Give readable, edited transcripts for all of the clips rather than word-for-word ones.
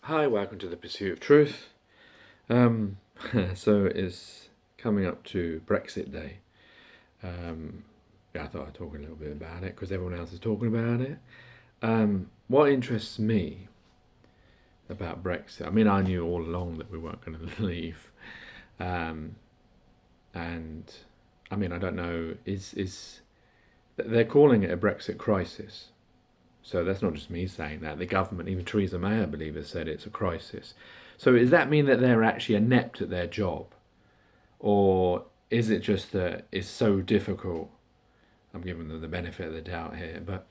Hi, welcome to the Pursuit of Truth. Um, so it's coming up to Brexit Day. I thought I'd talk a little bit about it because everyone else is talking about it. What interests me about Brexit, I mean, I knew all along that we weren't going to leave. Um, and I mean, I don't know, is they're calling it a Brexit crisis. So that's not just me saying that. The government, even Theresa May, I believe, has said it's a crisis. So does that mean that they're actually inept at their job? Or is it just that it's so difficult? I'm giving them the benefit of the doubt here, but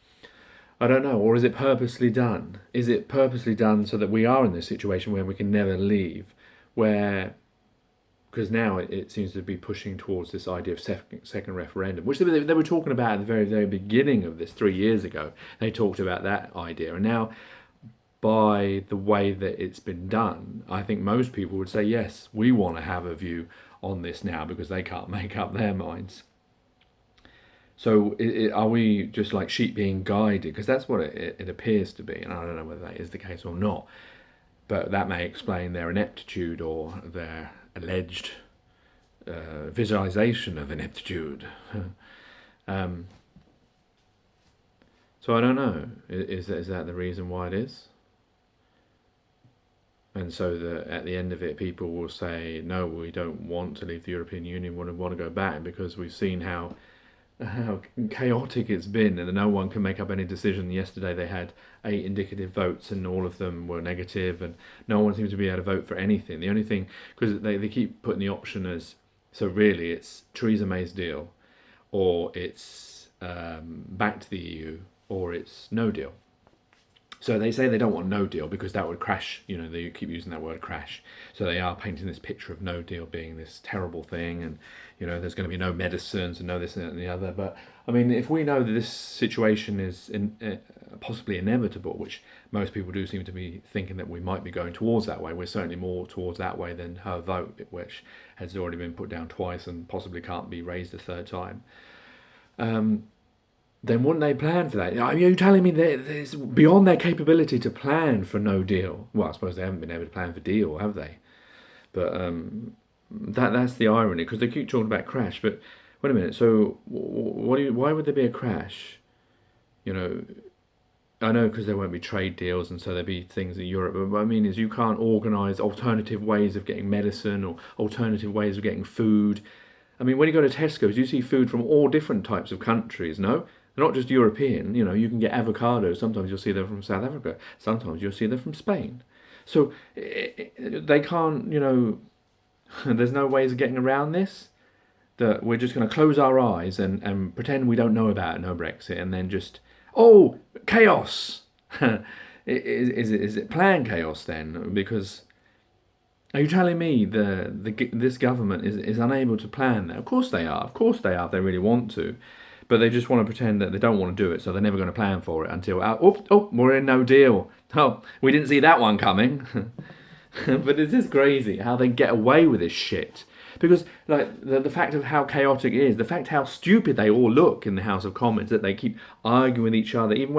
I don't know. Or is it purposely done? Is it purposely done so that we are in this situation where we can never leave? Where, because now it seems to be pushing towards this idea of second referendum, which they were talking about at the very, very beginning of this 3 years ago. They talked about that idea. And now, by the way that it's been done, I think most people would say, yes, we want to have a view on this now because they can't make up their minds. So are we just like sheep being guided? Because that's what it appears to be. And I don't know whether that is the case or not. But that may explain their ineptitude or their alleged visualization of ineptitude. um, so I don't know. Is that the reason why it is? And so at the end of it, people will say, no, we don't want to leave the European Union, we want to go back because we've seen how chaotic it's been and no one can make up any decision. Yesterday they had 8 indicative votes and all of them were negative and no one seems to be able to vote for anything. The only thing, because they keep putting the option as, so really it's Theresa May's deal or it's back to the EU or it's no deal. So they say they don't want no deal because that would crash, they keep using that word crash. So they are painting this picture of no deal being this terrible thing and, there's going to be no medicines and no this and the other. But, I mean, if we know that this situation is possibly inevitable, which most people do seem to be thinking that we might be going towards that way, we're certainly more towards that way than her vote, which has already been put down twice and possibly can't be raised a third time. Then wouldn't they plan for that? Are you telling me that it's beyond their capability to plan for no deal? Well, I suppose they haven't been able to plan for deal, have they? But that's the irony, because they keep talking about crash. But wait a minute. So why would there be a crash? I know because there won't be trade deals, and so there'll be things in Europe. But what I mean is, you can't organise alternative ways of getting medicine or alternative ways of getting food. I mean, when you go to Tesco's, you see food from all different types of countries. No. They're not just European, you can get avocados. Sometimes you'll see them from South Africa. Sometimes you'll see them from Spain. So they can't, there's no ways of getting around this. That we're just going to close our eyes and pretend we don't know about it, no Brexit, and then just, chaos. Is it planned chaos then? Because are you telling me this government is unable to plan that? Of course they are. Of course they are if they really want to. But they just want to pretend that they don't want to do it, so they're never going to plan for it until, we're in no deal. Oh, we didn't see that one coming. But it's just crazy how they get away with this shit. Because like the fact of how chaotic it is, the fact how stupid they all look in the House of Commons, that they keep arguing with each other, even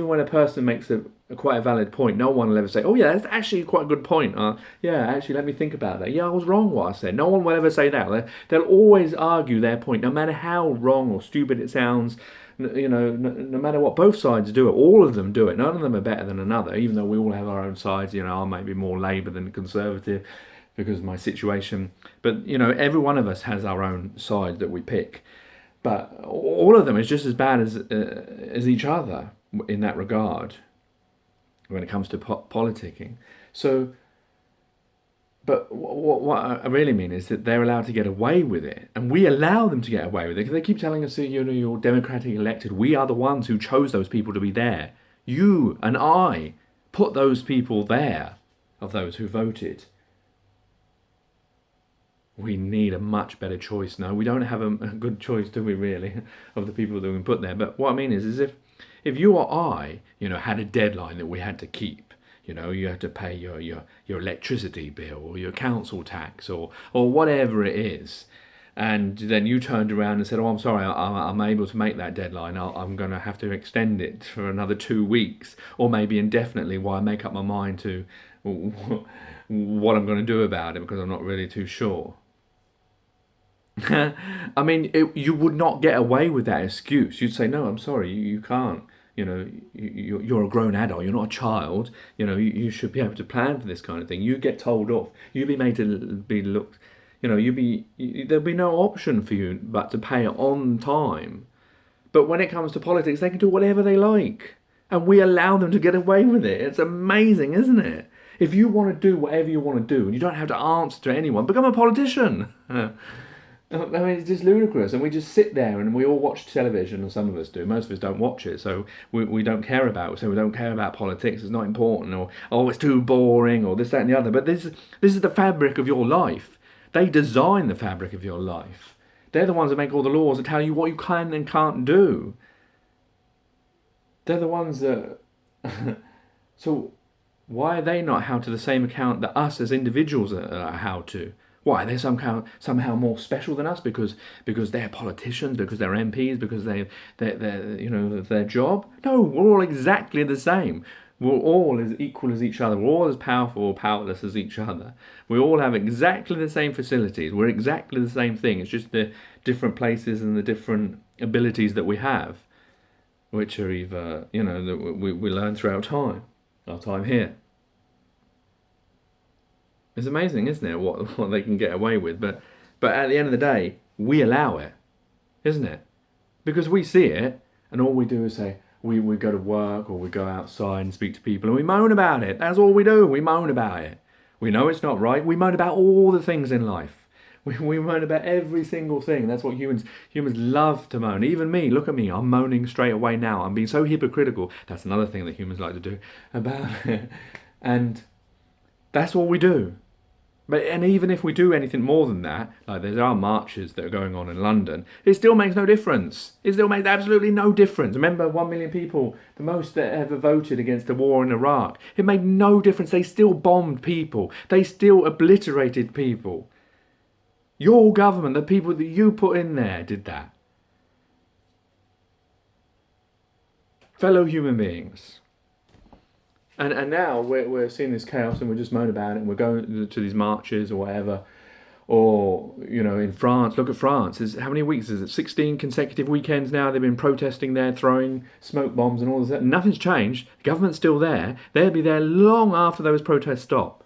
when a person makes a quite a valid point, no one will ever say, yeah, that's actually quite a good point. Actually, let me think about that. Yeah, I was wrong what I said. No one will ever say that. They'll always argue their point, no matter how wrong or stupid it sounds. No matter what, both sides do it. All of them do it. None of them are better than another, even though we all have our own sides. I might be more Labour than Conservative because of my situation. But, every one of us has our own side that we pick. But all of them is just as bad as each other in that regard when it comes to politicking. So, but what I really mean is that they're allowed to get away with it, and we allow them to get away with it, because they keep telling us that, you're democratically elected. We are the ones who chose those people to be there. You and I put those people there, of those who voted. We need a much better choice now. We don't have a good choice, do we, really, of the people that we put there. But what I mean is if you or I, had a deadline that we had to keep, you had to pay your electricity bill or your council tax or whatever it is, and then you turned around and said, "Oh, I'm sorry, I'm able to make that deadline. I'm going to have to extend it for another 2 weeks, or maybe indefinitely, while I make up my mind to what I'm going to do about it, because I'm not really too sure." I mean, you would not get away with that excuse. You'd say, "No, I'm sorry, you can't. You know, you're a grown adult. You're not a child. You know, you should be able to plan for this kind of thing." You get told off. You'd be made to be looked. You know, there'd be no option for you but to pay it on time. But when it comes to politics, they can do whatever they like, and we allow them to get away with it. It's amazing, isn't it? If you want to do whatever you want to do, and you don't have to answer to anyone, become a politician. I mean, it's just ludicrous, and we just sit there and we all watch television, and some of us do. Most of us don't watch it, so we don't care about it. So we don't care about politics. It's not important, or oh, it's too boring, or this, that, and the other. But this is the fabric of your life. They design the fabric of your life. They're the ones that make all the laws that tell you what you can and can't do. They're the ones that. So why are they not held to the same account that us as individuals are held to? Why, they're somehow more special than us because they're politicians, because they're MPs, because they're their job? No, we're all exactly the same. We're all as equal as each other. We're all as powerful or powerless as each other. We all have exactly the same facilities. We're exactly the same thing. It's just the different places and the different abilities that we have, which are either, that we learn throughout our time here. It's amazing, isn't it, what they can get away with? But at the end of the day, we allow it, isn't it? Because we see it, and all we do is say, we go to work or we go outside and speak to people and we moan about it. That's all we do. We moan about it. We know it's not right. We moan about all the things in life. We moan about every single thing. That's what humans love to moan. Even me, look at me. I'm moaning straight away now. I'm being so hypocritical. That's another thing that humans like to do about it. And that's all we do. And even if we do anything more than that, like there are marches that are going on in London, it still makes no difference. It still makes absolutely no difference. Remember, 1 million people, the most that ever voted against the war in Iraq. It made no difference. They still bombed people. They still obliterated people. Your government, the people that you put in there, did that. Fellow human beings. And now we're seeing this chaos and we're just moaning about it and we're going to these marches or whatever. Or, in France, look at France. How many weeks is it? 16 consecutive weekends now they've been protesting there, throwing smoke bombs and all this. Nothing's changed. The government's still there. They'll be there long after those protests stop.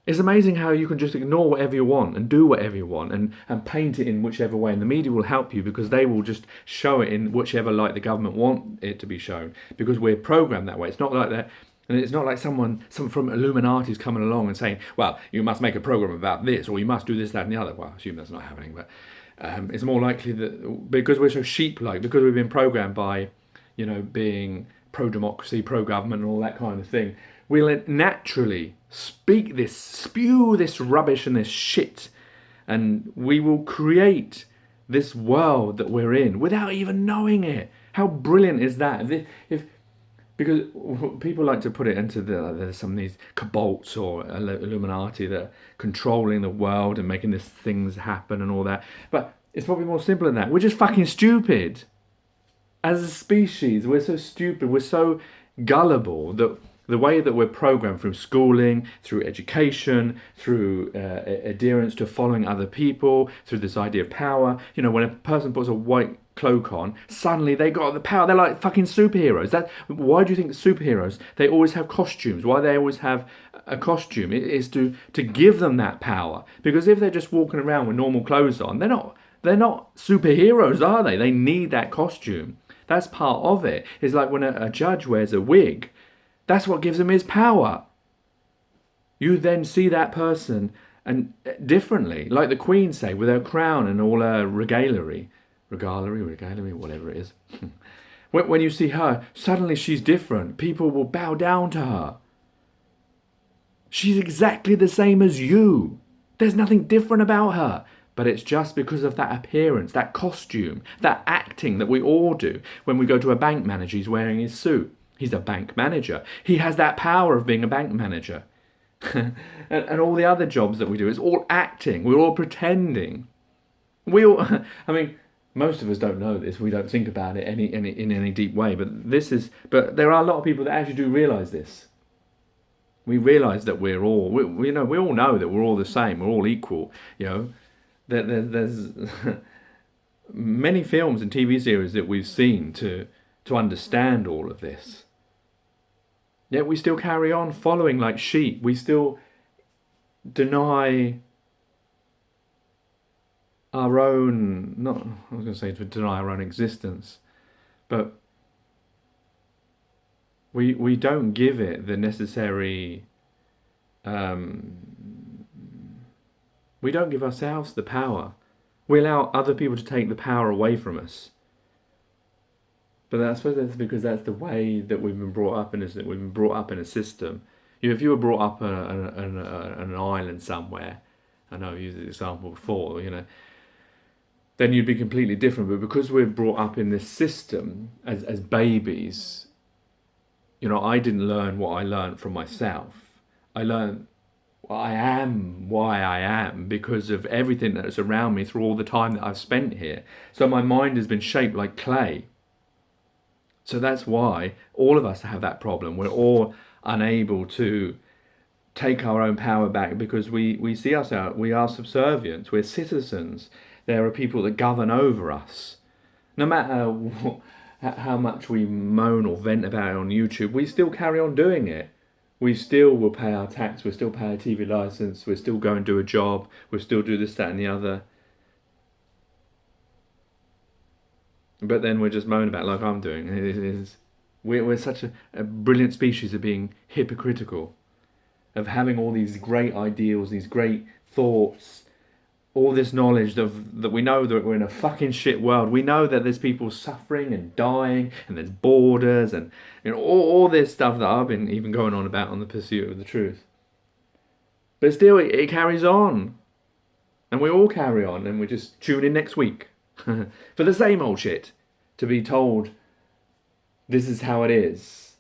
It's amazing how you can just ignore whatever you want and do whatever you want and paint it in whichever way. And the media will help you because they will just show it in whichever light the government want it to be shown. Because we're programmed that way. It's not like that. And it's not like someone from Illuminati is coming along and saying, well, you must make a program about this or you must do this, that and the other. Well, I assume that's not happening. But it's more likely that because we're so sheep-like, because we've been programmed by, being pro-democracy, pro-government and all that kind of thing, we'll naturally spew this rubbish and this shit, and we will create this world that we're in without even knowing it. How brilliant is that? Because people like to put it into there's some of these cabals or Illuminati that are controlling the world and making these things happen and all that. But it's probably more simple than that. We're just fucking stupid. As a species, we're so stupid. We're so gullible that the way that we're programmed through schooling, through education, through adherence to following other people, through this idea of power. When a person puts a white cloak on, suddenly they got the power. They're like fucking superheroes. Why do you think the superheroes, they always have costumes? Why they always have a costume? It is to give them that power. Because if they're just walking around with normal clothes on, they're not superheroes, are they? They need that costume. That's part of it. It's like when a judge wears a wig. That's what gives him his power. You then see that person and differently, like the Queen, say, with her crown and all her regallery, whatever it is. When you see her, suddenly she's different. People will bow down to her. She's exactly the same as you. There's nothing different about her. But it's just because of that appearance, that costume, that acting that we all do. When we go to a bank manager, he's wearing his suit. He's a bank manager. He has that power of being a bank manager. and all the other jobs that we do, it's all acting. We're all pretending. We all, I mean, most of us don't know this. We don't think about it in any deep way. But there are a lot of people that actually do realise this. We realise that we all know that we're all the same. We're all equal. You know, there's many films and TV series that we've seen to understand all of this. Yet we still carry on following like sheep. We still deny our own, not, I was going to say to deny our own existence, but we don't give it the necessary, we don't give ourselves the power. We allow other people to take the power away from us. But I suppose that's because that's the way that we've been brought up in. Is that we've been brought up in a system. You know, if you were brought up on an island somewhere, I know I've used this example before, you know, then you'd be completely different. But because we're brought up in this system as babies, you know, I didn't learn what I learned from myself. I learned I am why I am because of everything that's around me through all the time that I've spent here. So my mind has been shaped like clay. So that's why all of us have that problem. We're all unable to take our own power back because we see ourselves, we are subservient, we're citizens. There are people that govern over us. No matter how much we moan or vent about it on YouTube, we still carry on doing it. We still will pay our tax, we still pay our TV license, we still go and do a job, we still do this, that and the other. But then we're just moaning about it like I'm doing. We're such a brilliant species of being hypocritical, of having all these great ideals, these great thoughts, all this knowledge that we know that we're in a fucking shit world. We know that there's people suffering and dying, and there's borders, and you know all this stuff that I've been even going on about on the pursuit of the truth. But still, it carries on, and we all carry on, and we just tune in next week for the same old shit, to be told this is how it is,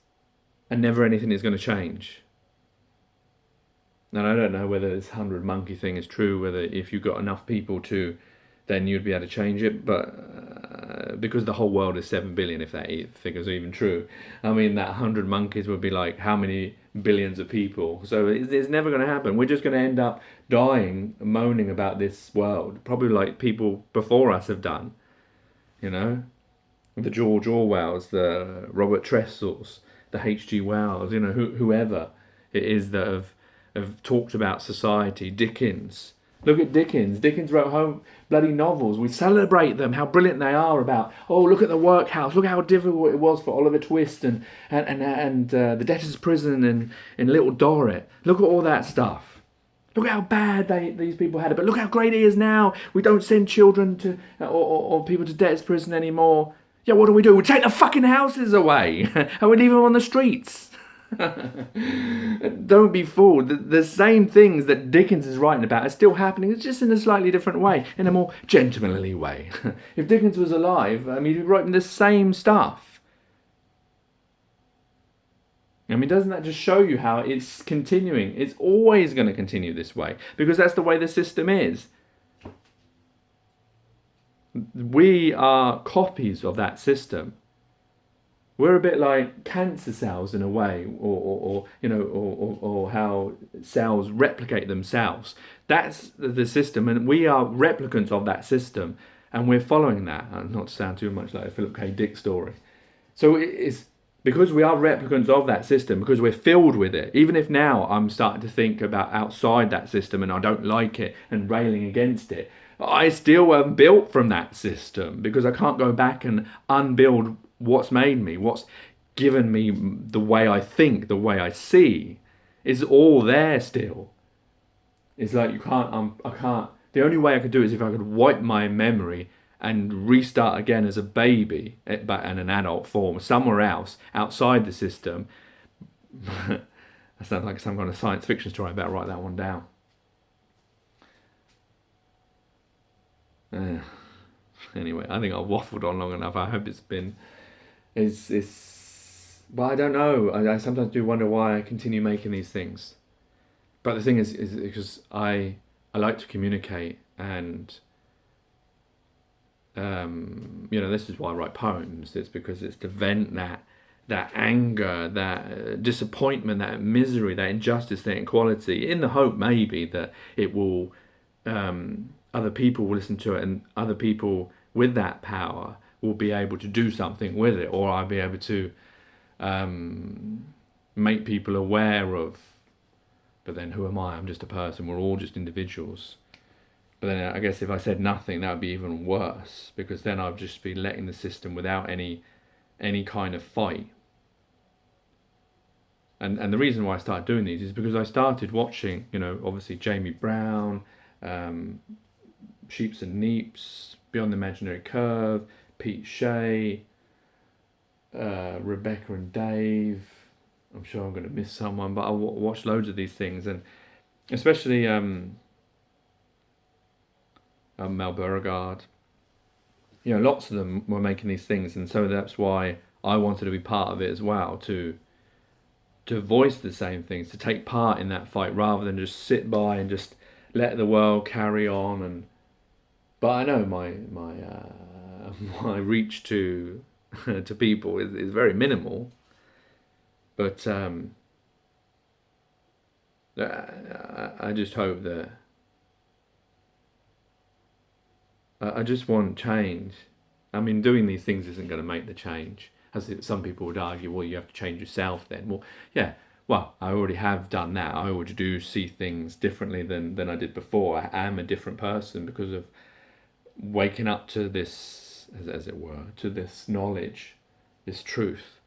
and never anything is going to change. And I don't know whether this 100 monkey thing is true, whether if you got enough people to, then you'd be able to change it. But because the whole world is 7 billion, if that figure's even true, I mean, that 100 monkeys would be like how many billions of people? So it's never going to happen. We're just going to end up dying, moaning about this world, probably like people before us have done. You know, the George Orwells, the Robert Tressels, the H.G. Wells, you know, whoever it is that have talked about society. Dickens. Look at Dickens. Dickens wrote home bloody novels. We celebrate them, how brilliant they are about, oh, look at the workhouse. Look how difficult it was for Oliver Twist and the debtor's prison and Little Dorrit. Look at all that stuff. Look how bad these people had it. But look how great it is now. We don't send children to or people to debtor's prison anymore. Yeah, what do? We take the fucking houses away and we leave them on the streets. Don't be fooled. The same things that Dickens is writing about are still happening. It's just in a slightly different way, in a more gentlemanly way. If Dickens was alive, I mean, he'd be writing the same stuff. I mean, doesn't that just show you how it's continuing? It's always going to continue this way because that's the way the system is. We are copies of that system. We're a bit like cancer cells in a way, or how cells replicate themselves. That's the system, and we are replicants of that system, and we're following that. Not to sound too much like a Philip K. Dick story. So it's because we are replicants of that system, because we're filled with it. Even if now I'm starting to think about outside that system and I don't like it and railing against it, I still am built from that system because I can't go back and unbuild what's made me, what's given me the way I think, the way I see. It's all there still. It's like I can't, the only way I could do it is if I could wipe my memory and restart again as a baby, but in an adult form, somewhere else, outside the system. That sounds like some kind of science fiction story. I better write that one down. Anyway, I think I've waffled on long enough. I hope it's been... But I don't know. I sometimes do wonder why I continue making these things. But the thing is because I like to communicate, and This is why I write poems. It's because it's to vent that anger, that disappointment, that misery, that injustice, that inequality, in the hope maybe that it will, other people will listen to it, and other people with that power will be able to do something with it, or I'll be able to make people aware of. But then who am I? I'm just a person. We're all just individuals. But then I guess if I said nothing, that would be even worse, because then I'd just be letting the system without any kind of fight. And the reason why I started doing these is because I started watching, obviously Jamie Brown, Sheeps and Neeps, Beyond the Imaginary Curve, Pete Shea, Rebecca and Dave. I'm sure I'm going to miss someone, but I watched loads of these things, and especially Mel Beauregard. Lots of them were making these things, and so that's why I wanted to be part of it as well, to voice the same things, to take part in that fight, rather than just sit by and just let the world carry on. But I know my my reach to to people is very minimal. But I just hope that I just want change. I mean, doing these things isn't going to make the change. As some people would argue, well, you have to change yourself then. Well, yeah, well, I already have done that. I already do see things differently than I did before. I am a different person because of waking up to this, as it were, to this knowledge, this truth.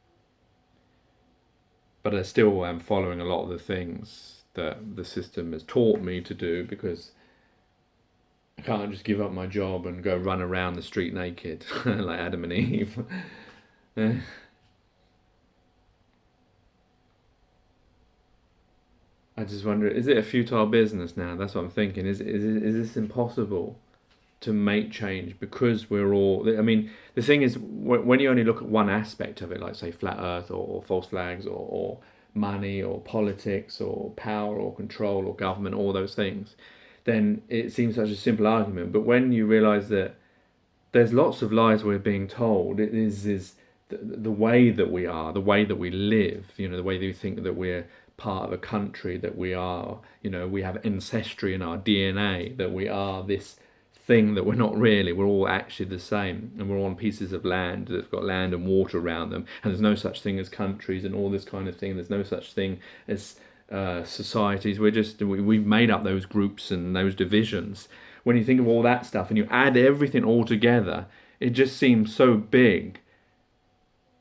But I still am following a lot of the things that the system has taught me to do, because I can't just give up my job and go run around the street naked like Adam and Eve. I just wonder, is it a futile business now? That's what I'm thinking. Is this impossible to make change because we're all... I mean, the thing is, when you only look at one aspect of it, like say flat earth or false flags or money or politics or power or control or government, all those things, then it seems such a simple argument. But when you realise that there's lots of lies we're being told, it is the way that we are, the way that we live, the way that we think that we're part of a country, that we are, we have ancestry in our DNA, that we are this thing that we're not really. We're all actually the same, and we're on pieces of land that's got land and water around them, and there's no such thing as countries and all this kind of thing. There's no such thing as societies. We've made up those groups and those divisions. When you think of all that stuff and you add everything all together, it just seems so big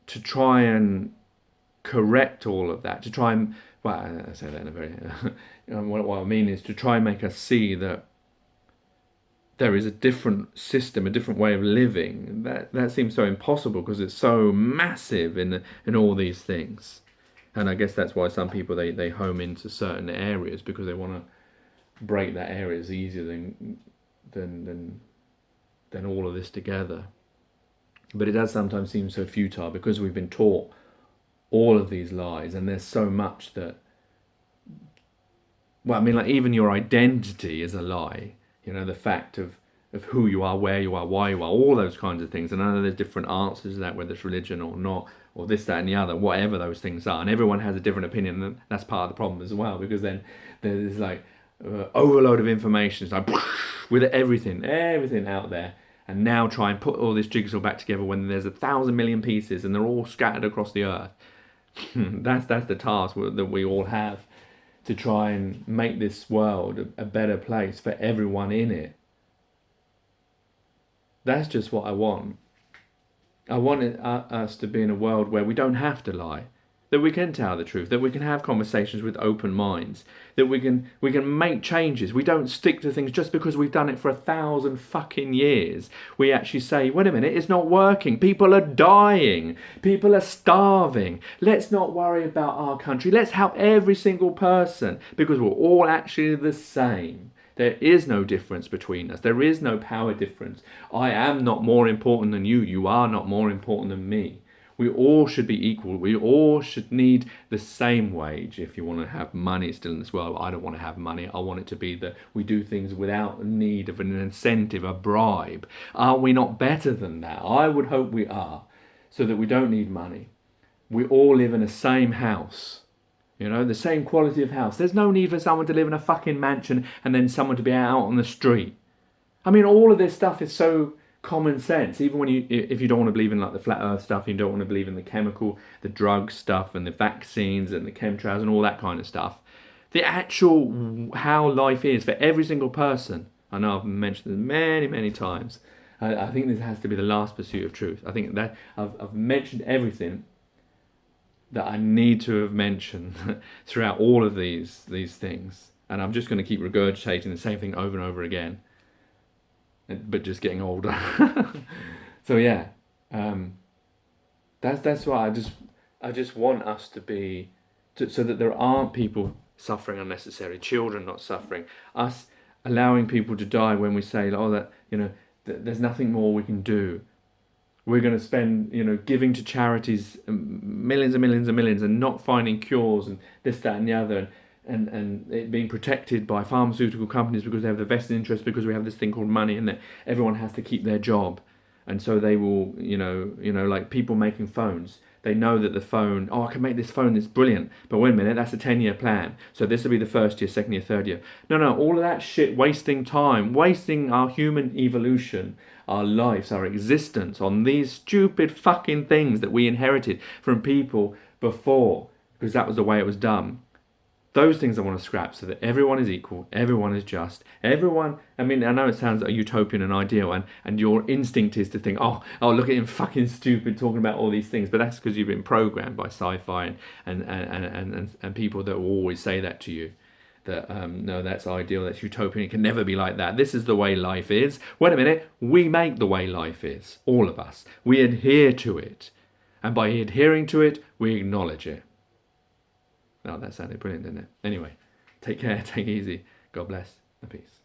to try and correct all of that, to try and, well, I say that in a very what I mean is to try and make us see that there is a different system, a different way of living. That seems so impossible because it's so massive in all these things. And I guess that's why some people they home into certain areas, because they want to break that area is easier than all of this together. But it does sometimes seem so futile because we've been taught all of these lies, and there's so much that, well, I mean, like even your identity is a lie. The fact of who you are, where you are, why you are, all those kinds of things. And I know there's different answers to that, whether it's religion or not, or this, that, and the other, whatever those things are. And everyone has a different opinion, and that's part of the problem as well, because then there's like overload of information. It's like with everything out there, and now try and put all this jigsaw back together when there's 1,000 million pieces and they're all scattered across the earth. That's the task that we all have, to try and make this world a better place for everyone in it. That's just what I want. I want us to be in a world where we don't have to lie, that we can tell the truth, that we can have conversations with open minds, that we can make changes. We don't stick to things just because we've done it for 1,000 fucking years. We actually say, wait a minute, it's not working. People are dying. People are starving. Let's not worry about our country. Let's help every single person, because we're all actually the same. There is no difference between us. There is no power difference. I am not more important than you. You are not more important than me. We all should be equal. We all should need the same wage if you want to have money still in this world. I don't want to have money. I want it to be that we do things without need of an incentive, a bribe. Are we not better than that? I would hope we are, so that we don't need money. We all live in the same house. You know, the same quality of house. There's no need for someone to live in a fucking mansion and then someone to be out on the street. I mean, all of this stuff is so common sense. Even when if you don't want to believe in like the flat earth stuff, you don't want to believe in the chemical, the drug stuff and the vaccines and the chemtrails and all that kind of stuff. The actual how life is for every single person. I know I've mentioned this many, many times. I think this has to be the last pursuit of truth. I think that I've mentioned everything that I need to have mentioned throughout all of these things, and I'm just going to keep regurgitating the same thing over and over again, but just getting older. So yeah, that's why I just want us to be so that there aren't people suffering unnecessarily, children not suffering, us allowing people to die when we say, oh, that there's nothing more we can do. We're going to spend, giving to charities millions and millions and millions and not finding cures and this, that and the other, and it being protected by pharmaceutical companies because they have the vested interest, because we have this thing called money and that everyone has to keep their job. And so they will, like people making phones. They know that the phone, I can make this phone, it's brilliant. But wait a minute, that's a 10-year plan. So this will be the first year, second year, third year. No, all of that shit, wasting time, wasting our human evolution, our lives, our existence on these stupid fucking things that we inherited from people before, because that was the way it was done. Those things I want to scrap so that everyone is equal, everyone is just, everyone, I mean, I know it sounds like utopian and ideal, and your instinct is to think, oh, look at him fucking stupid talking about all these things, but that's because you've been programmed by sci-fi and people that will always say that to you, that no, that's ideal, that's utopian, it can never be like that, this is the way life is. Wait a minute, we make the way life is, all of us. We adhere to it, and by adhering to it, we acknowledge it. Oh, that sounded brilliant, didn't it? Anyway, take care, take it easy. God bless, and peace.